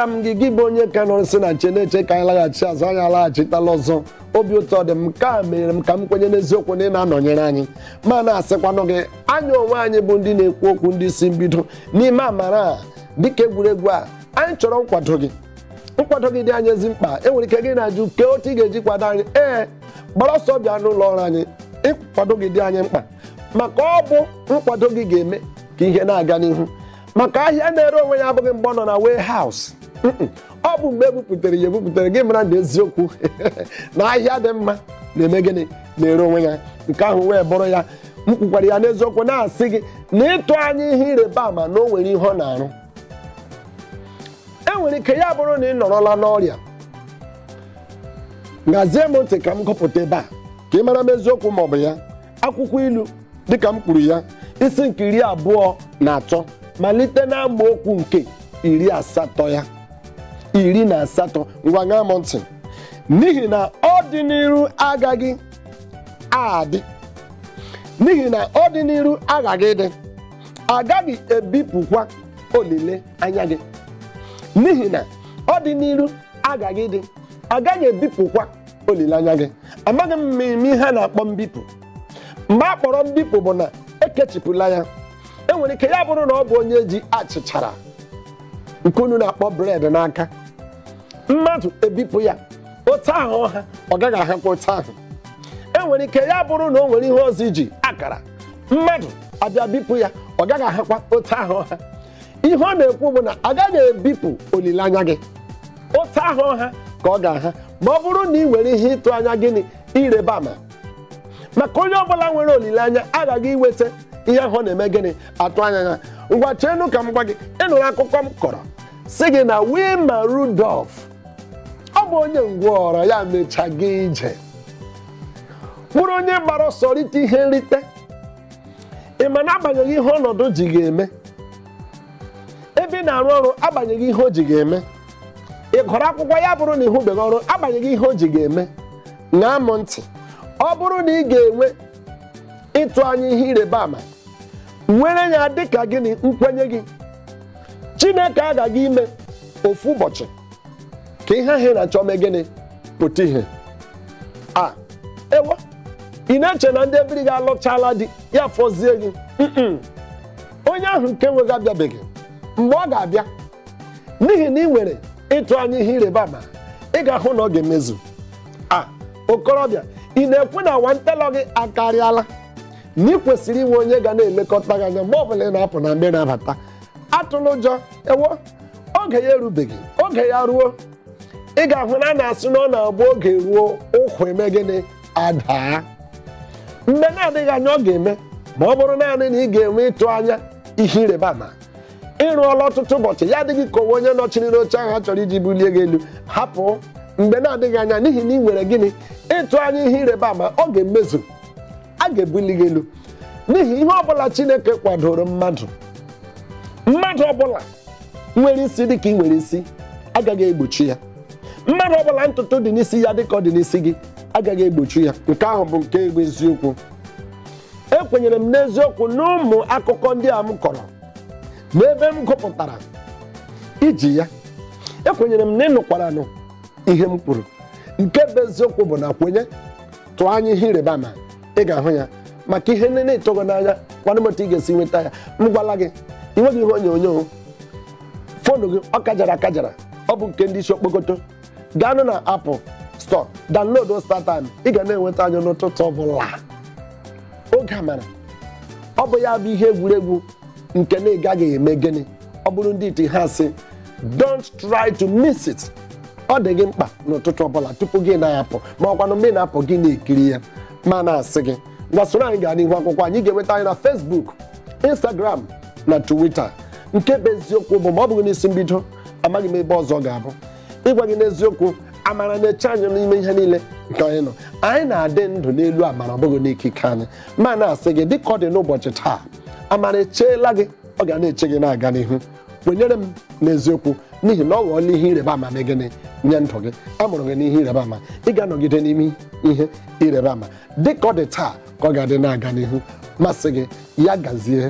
Agwala m gị bụ onye ka nọrọ si na nche na-eche ka anyị laghachi azụ, anyị alaghachitala ọzọ. Obi ụtọ dị m nke a mere m ka m kwenye n'eziokwu na ị na-anọnyere anyị, ma na-asịkwanụ gị anyị onwe anyị bụ ndị na-ekwu okwu ndị isi mbido n'ime Amara a dịka egwuregwu a. Anyị chọrọ nkwado gị. Nkwado gị dị anyị ezi mkpa. Enwere ike gị na-ajụ ke otu ị ga-eji kwado anyị. Gbara ọsọ bịa n'ụlọ ọrụ anyị. Nkwado gị dị anyị mkpa, maka ọ bụ nkwado gị ga-eme ka ihe na-aga n'ihu. Maka ahịa na-ere onwe ya abụghị mgbe ọ nọ na warehouse. Ọ bụ mgbe ebupụtere ya ebupụtere gị mara na eziokwu na ahịa dị mma na-eme gịnị na-ere onwe ya. Nke ahụ wee bụrụ ya m kwukwara ya n'eziokwu na-asị gị na ịtụ anya ihe ịrịbaama na o nwere ihe ọ na-arụ. Enwere ike ya bụrụ na ị nọrọla n'ọrịa. Gazie m ntị ka m gụpụta ebe a ka ị mara m eziokwu maọbụ ya. Akwụkwọ ilu dịka m kwuru ya, isi nke 23 malite na amaokwu nke 80 ya. 18. Ngwa ṅaa m ntị. N'ihi na ọdịnihu agaghị adị. N'ihi na ọdịnihu agaghị dị. Agaghị ebipụkwa olile anya gị. N'ihi na ọdịnihu agaghị dị. Agaghị ebipụkwa olileanya gị. Amaghị m mmemme ihe a na-akpọ mbipụ. Mgbe a kpọrọ mbipụ bụ na ekechipụla ya. Enwere ike ya bụrụ na ọ bụ onye ji achịchara nke unu na-akpọ bred n'aka. Mmadụ ebipụ ya otu ahụ ọha, ọ gaghị ahakwa otu ahụ. Enwere ike ya bụrụ na o nwere ihe ọzọ iji akara. Mmadụ abịa bipụ ya, ọ gaghị ahakwa otu ahụ ọha. Ihe ọ na-ekwu bụ na agaghị ebipụ olileanya gị otu ahụ ọha ka ọ ga-aha ma ọ bụrụ na ị nwere ihe ịtụ anya gịnị ịrịbaama. Maka onye ọbụla nwere olileanya agaghị iweta ihe ahụ na-eme gịnị atụ anya ya. Ngwa cheenu ka m gwa gị, ịnụrụ akụkọ m kọrọ sị gị na Wilma Rudolph ọ bụ onye ngwaọra ya mechaga ije, bụrụ onye gbara ọsọ rite ihe nrite. Ị ma na agbanyeghị ihe ọnọdụ ji ga-eme, ebe ị na-arụ ọrụ agbanyeghị ihe o ji ga-eme, ị gụrụ akwụkwọ ya bụrụ na ị hụbeghị ọrụ agbanyeghị ihe o ji ga-eme. Ṅaa m ntị, ọ bụrụ na ị ga-enwe ịtụ anya ihe ịrịbaama nwere ya dịka gịnị nkwenye gị, Chineke agaghị ime ofu ụbọchị ka ihe ahụ na-achọ mee gịnị pụta ihe. Ewo, ị na-eche na ndị ebiri gị alụchala di ya fọzie gị. Onye ahụ nke nweghị abịabeghị mgbe ọ ga-abịa, n'ihi na ị nwere ịtụ anya ihe ịrịbaama, ị ga-ahụ na ọ ga-emezu. Okorobịa, ị na-ekwu na nwantelọ gị akarịala, na ị kwesịrị inwe onye ga na-elekọta gị anya mgbe ọ bụla ị na-apụ na mgbe na-abata. Atụla ụjọ. Ewo, oge ya erubeghị, oge ya ruo. Ị ga-ahụ na a na-asị na ọ na-abụ oge ruo ụkwụ eme gịnị adaa. Mgbe na-adịghị anya ọ ga-eme ma ọ bụrụ naanị na ị ga-enwe ịtụ anya ihe ịrịbaama. Ịrụọla ọtụtụ ụbọchị ya adịghị ka onye nọchiri n'oche ahụ a chọrọ iji bulie gị elu. Hapụ mgbe na-adịghị anya, n'ihi na ị nwere gịnị ịtụ anya ihe ịrịbaama, ọ ga-emezu, a ga-ebuli gị elu. N'ihi ihe ọbụla Chineke kwadoro mmadụ ọbụla nwere isi dịka ị nwere isi agaghị egbochi ya. Mmadụ ọbụla ntụtụ dị n'isi ya dịka ọ dị n'isi gị agaghị egbochi ya. Nke ahụ bụ nke bụ eziokwu. Ekwenyere m n'eziokwu na ụmụ akụkọ ndị a m kọrọ n'ebe m gụpụtara iji ya. Ekwenyere m na ịnụkwara nụ ihe m kwuru. Nke bụ eziokwu bụ na kwenye, tụọ anya ihe ịrịbaama, ị ga-ahụ ya. Maka ihe ndị na-etogo n'anya, kwanụ m otu ị ga-esi nweta ya. M gwala gị, ị nweghị ihe onyonyo, fonu gị ọ kajara akajara, ọ bụ nke ndị isi okpokoto. Gaanụ na Apple Store, download StarTime, ị ga na-enweta anya n'ụtụtụ ọbụla. Oge Amara, ọ bụ ya bụ ihe egwuregwu nke na ị gaghị eme gịnị. Ọ bụrụ ndị iti ha sị, don't try to miss it. Ọ dị gị mkpa n'ụtụtụ ọbụla tupu gị na-apụ, ma ọkwanụ mgbe na-apụ gị na-ekiri ya. Ma na-asị gị, gbasoro anyị gaa n'ihu akwụkwọ anyị ga-enweta anyị na Facebook, Instagram na Twitter. Nke bụ eziokwu bụ ma ọ bụghị n'isi mbido, amaghị m ebe ọzọ ga-abụ. Ịgwa gị n'eziokwu, Amara na-eche anyị n'ime ihe niile nke anyị nọ. Anyị na-adị ndụ n'elu Amara, ọ bụghị n'ikike anyị. Ma na-asị gị dịka ọ dị n'ụbọchị taa, Amara echeela gị, ọ ga na-eche gị na-aga n'ihu. Kwenyere m n'eziokwu, n'ihi na ọ ghọọla ihe ịrịbaama mee gịnị nye ndụ gị. A mụrụ gị n'ihe ịrịbaama, ị ga-anọgide n'ime ihe ịrịbaama dịka ọ dị taa ka ọ ga-adị na-aga n'ihu. Masị gị, ya gazie.